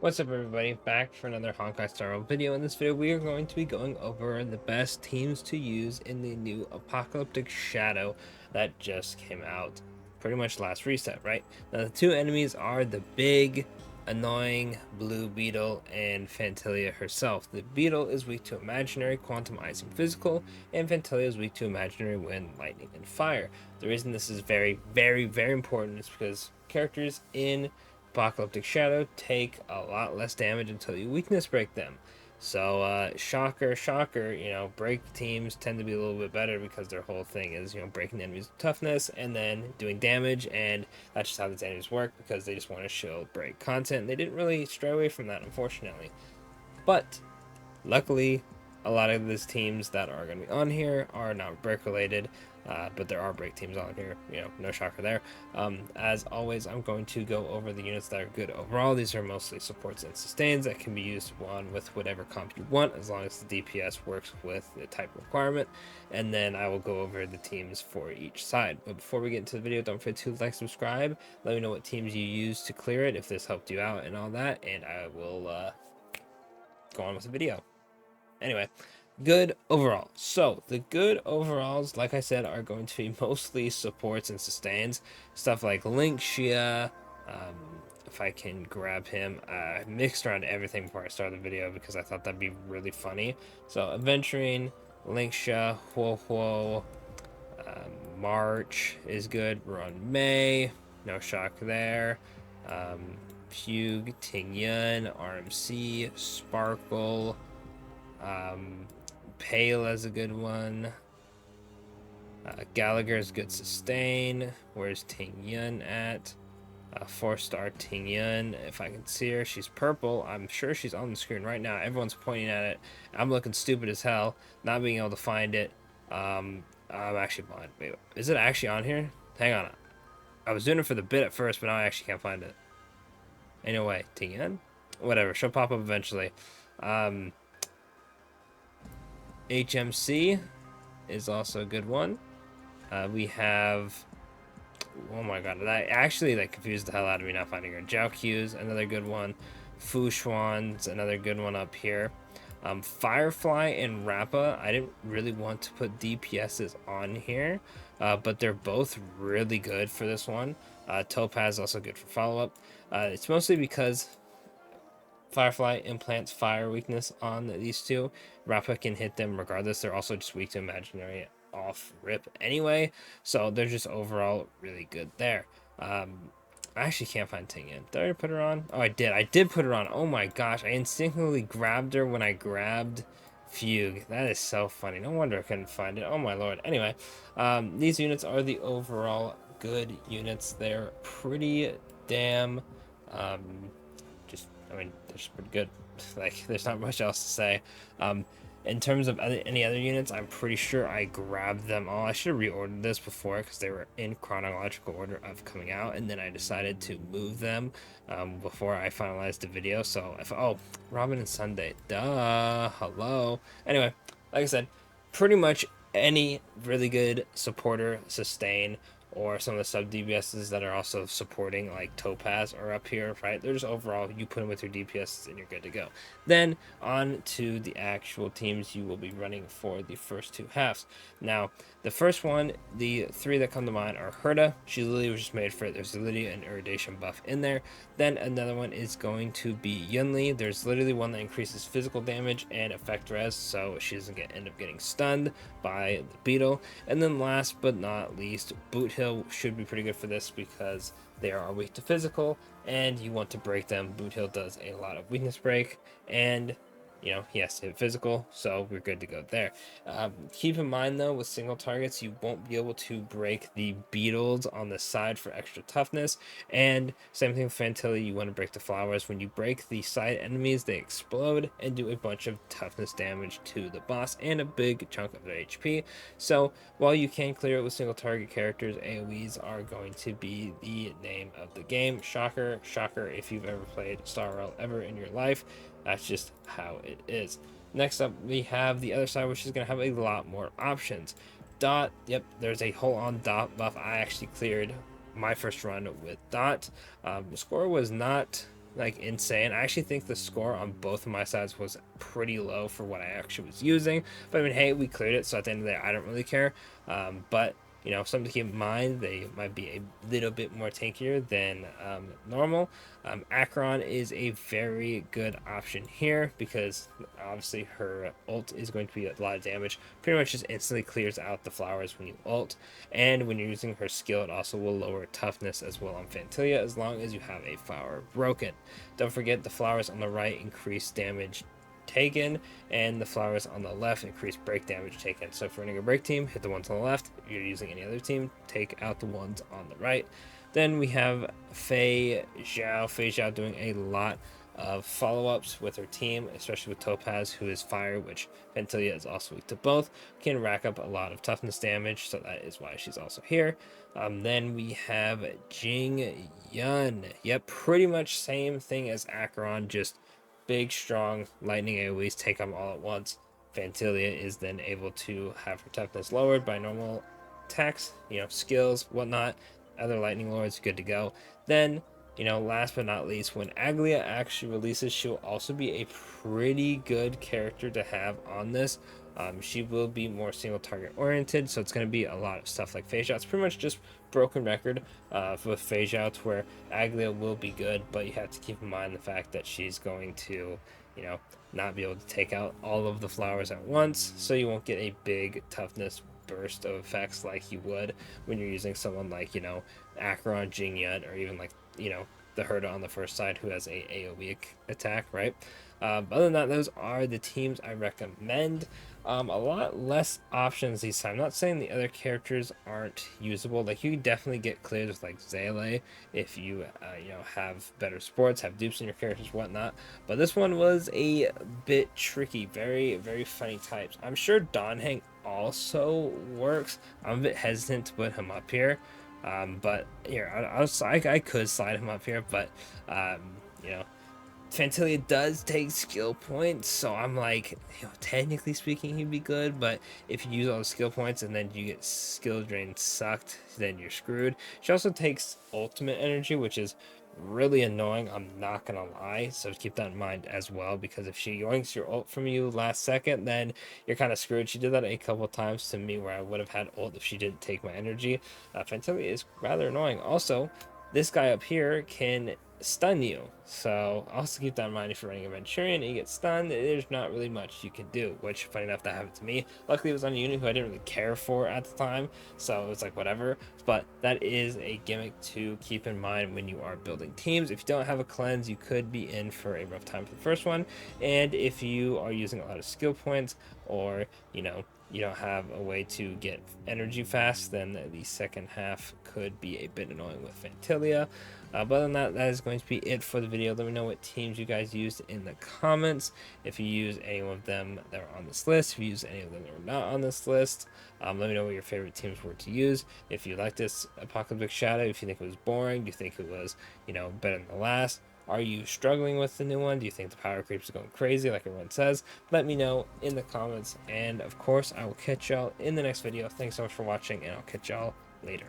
What's up everybody, back for another Honkai Star Rail video. In this video we are going to be going over the best teams to use in the new Apocalyptic Shadow that just came out pretty much last reset, right? Now the two enemies are the big, annoying blue beetle and Fantilia herself. The beetle is weak to imaginary, quantum, ice, and physical, and Fantilia is weak to imaginary, wind, lightning, and fire. The reason this is very important is because characters in Apocalyptic Shadow take a lot less damage until you weakness break them. So, shocker, break teams tend to be a little bit better because their whole thing is, breaking the enemy's toughness and then doing damage, and that's just how these enemies work because they just want to show break content. They didn't really stray away from that, unfortunately. But, luckily, a lot of these teams that are going to be on here are not break related, but there are break teams on here, no shocker there. As always, I'm going to go over the units that are good overall. These are mostly supports and sustains that can be used on with whatever comp you want, as long as the DPS works with the type requirement, and then I will go over the teams for each side. But before we get into the video, don't forget to like, subscribe, let me know what teams you use to clear it, if this helped you out and all that, and I will go on with the video. Anyway, good overall. So the good overalls, like I said, are going to be mostly supports and sustains. Stuff like Link, Shia, if I can grab him. I mixed around everything before I started the video because I thought that'd be really funny. So Adventuring, Link, Shia, Huo, March is good. We're on May, no shock there. Fugue, Ting Yun, RMC, Sparkle, Pale is a good one. Gallagher's good sustain. Where's Ting Yun at? 4-star Ting Yun. If I can see her, she's purple. I'm sure she's on the screen right now. Everyone's pointing at it. I'm looking stupid as hell, not being able to find it. I'm actually blind. Wait, is it actually on here? Hang on. I was doing it for the bit at first, but now I actually can't find it. Anyway, Ting Yun? Whatever, she'll pop up eventually. HMC is also a good one. We have, oh my god, that actually confused the hell out of me not finding her. Jiao Q's another good one. Fu Xuan's another good one up here. Firefly and Rappa, I didn't really want to put DPSs on here, but they're both really good for this one. Topaz also good for follow-up. It's mostly because Firefly implants fire weakness on these two. Rappa can hit them regardless. They're also just weak to imaginary off rip anyway, so they're just overall really good there. I actually can't find Ting Yin. Did I already put her on? Oh, I did. I did put her on. Oh my gosh, I instinctively grabbed her when I grabbed Fugue. That is so funny. No wonder I couldn't find it. Oh my lord. Anyway, these units are the overall good units. They're pretty damn I mean, they're just pretty good. There's not much else to say. In terms of any other units, I'm pretty sure I grabbed them all. I should have reordered this before because they were in chronological order of coming out, and then I decided to move them before I finalized the video. So, oh, Robin and Sunday, duh, hello. Anyway, like I said, pretty much any really good supporter, sustain, or some of the sub DPSs that are also supporting, like Topaz, are up here, right? They're just overall, you put them with your DPSs and you're good to go. Then on to the actual teams you will be running for the first two halves. Now, the first one, the three that come to mind are Herda. She literally was just made for it. There's literally an irradiation buff in there. Then another one is going to be Yunli. There's literally one that increases physical damage and effect res, so she doesn't end up getting stunned by the beetle. And then last but not least, Boot Hill should be pretty good for this because they are weak to physical and you want to break them. Boot Hill does a lot of weakness break, and he has to hit physical, so we're good to go there. Keep in mind though, with single targets, you won't be able to break the beetles on the side for extra toughness, and same thing with Fantilia, you want to break the flowers. When you break the side enemies, they explode and do a bunch of toughness damage to the boss and a big chunk of their HP. So while you can clear it with single target characters, AoEs are going to be the name of the game. Shocker, if you've ever played Star Rail ever in your life, that's just how it is. Next up, we have the other side, which is going to have a lot more options. Dot, yep, there's a whole on Dot buff. I actually cleared my first run with Dot. The score was not like insane. I actually think the score on both of my sides was pretty low for what I actually was using. But I mean, hey, we cleared it, so at the end of the day, I don't really care. But you know, something to keep in mind, they might be a little bit more tankier than normal. Acheron is a very good option here because obviously her ult is going to be a lot of damage. Pretty much just instantly clears out the flowers when you ult, and when you're using her skill, it also will lower toughness as well on Fantilia as long as you have a flower broken. Don't forget the flowers on the right increase damage taken, and the flowers on the left increase break damage taken. So if you're running a break team, hit the ones on the left. If you're using any other team, take out the ones on the right. Then we have Fei Zhao. Fei Zhao doing a lot of follow-ups with her team, especially with Topaz, who is fire, which Fantilia is also weak to both, can rack up a lot of toughness damage, so that is why she's also here. Then we have Jing Yun. Yep, pretty much same thing as Acheron, just big, strong lightning AoEs take them all at once. Fantilia is then able to have her toughness lowered by normal attacks, you know, skills, whatnot. Other lightning lords, good to go. Then, you know, last but not least, when Aglia actually releases, she'll also be a pretty good character to have on this. She will be more single target oriented, so it's going to be a lot of stuff like phase outs. Pretty much just broken record with phase outs where Aglia will be good, but you have to keep in mind the fact that she's going to, you know, not be able to take out all of the flowers at once, so you won't get a big toughness burst of effects like you would when you're using someone like, you know, Acheron, Jingyun, or even like, you know, the Herda on the first side who has a AoE attack, right? Other than that, those are the teams I recommend. A lot less options this time. Not saying the other characters aren't usable. Like you can definitely get clears with like Zele if you you know, have better sports, have dupes in your characters, whatnot. But this one was a bit tricky. Very very funny types. I'm sure Donhang also works. I'm a bit hesitant to put him up here. But here I could slide him up here, but you know, Fantilia does take skill points, so I'm like, you know, technically speaking, he'd be good, but if you use all the skill points and then you get skill drain sucked, then you're screwed. She also takes ultimate energy, which is really annoying, I'm not gonna lie, so keep that in mind as well, because if she yoinks your ult from you last second, then you're kind of screwed. She did that a couple times to me where I would have had ult if she didn't take my energy. Fantilia is rather annoying. Also, this guy up here can stun you, so also keep that in mind. If you're running a Venturian and you get stunned, there's not really much you can do, which funny enough that happened to me. Luckily it was on a unit who I didn't really care for at the time, so it was like whatever. But that is a gimmick to keep in mind when you are building teams. If you don't have a cleanse, you could be in for a rough time for the first one, and if you are using a lot of skill points, or you know, you don't have a way to get energy fast, then the second half could be a bit annoying with Fantilia. But other than that, that is going to be it for the video. Let me know what teams you guys used in the comments. If you use any of them that are on this list, if you use any of them that are not on this list, let me know what your favorite teams were to use. If you like this Apocalyptic Shadow, if you think it was boring, do you think it was, you know, better than the last? Are you struggling with the new one? Do you think the power creeps are going crazy like everyone says? Let me know in the comments. And of course, I will catch y'all in the next video. Thanks so much for watching, and I'll catch y'all later.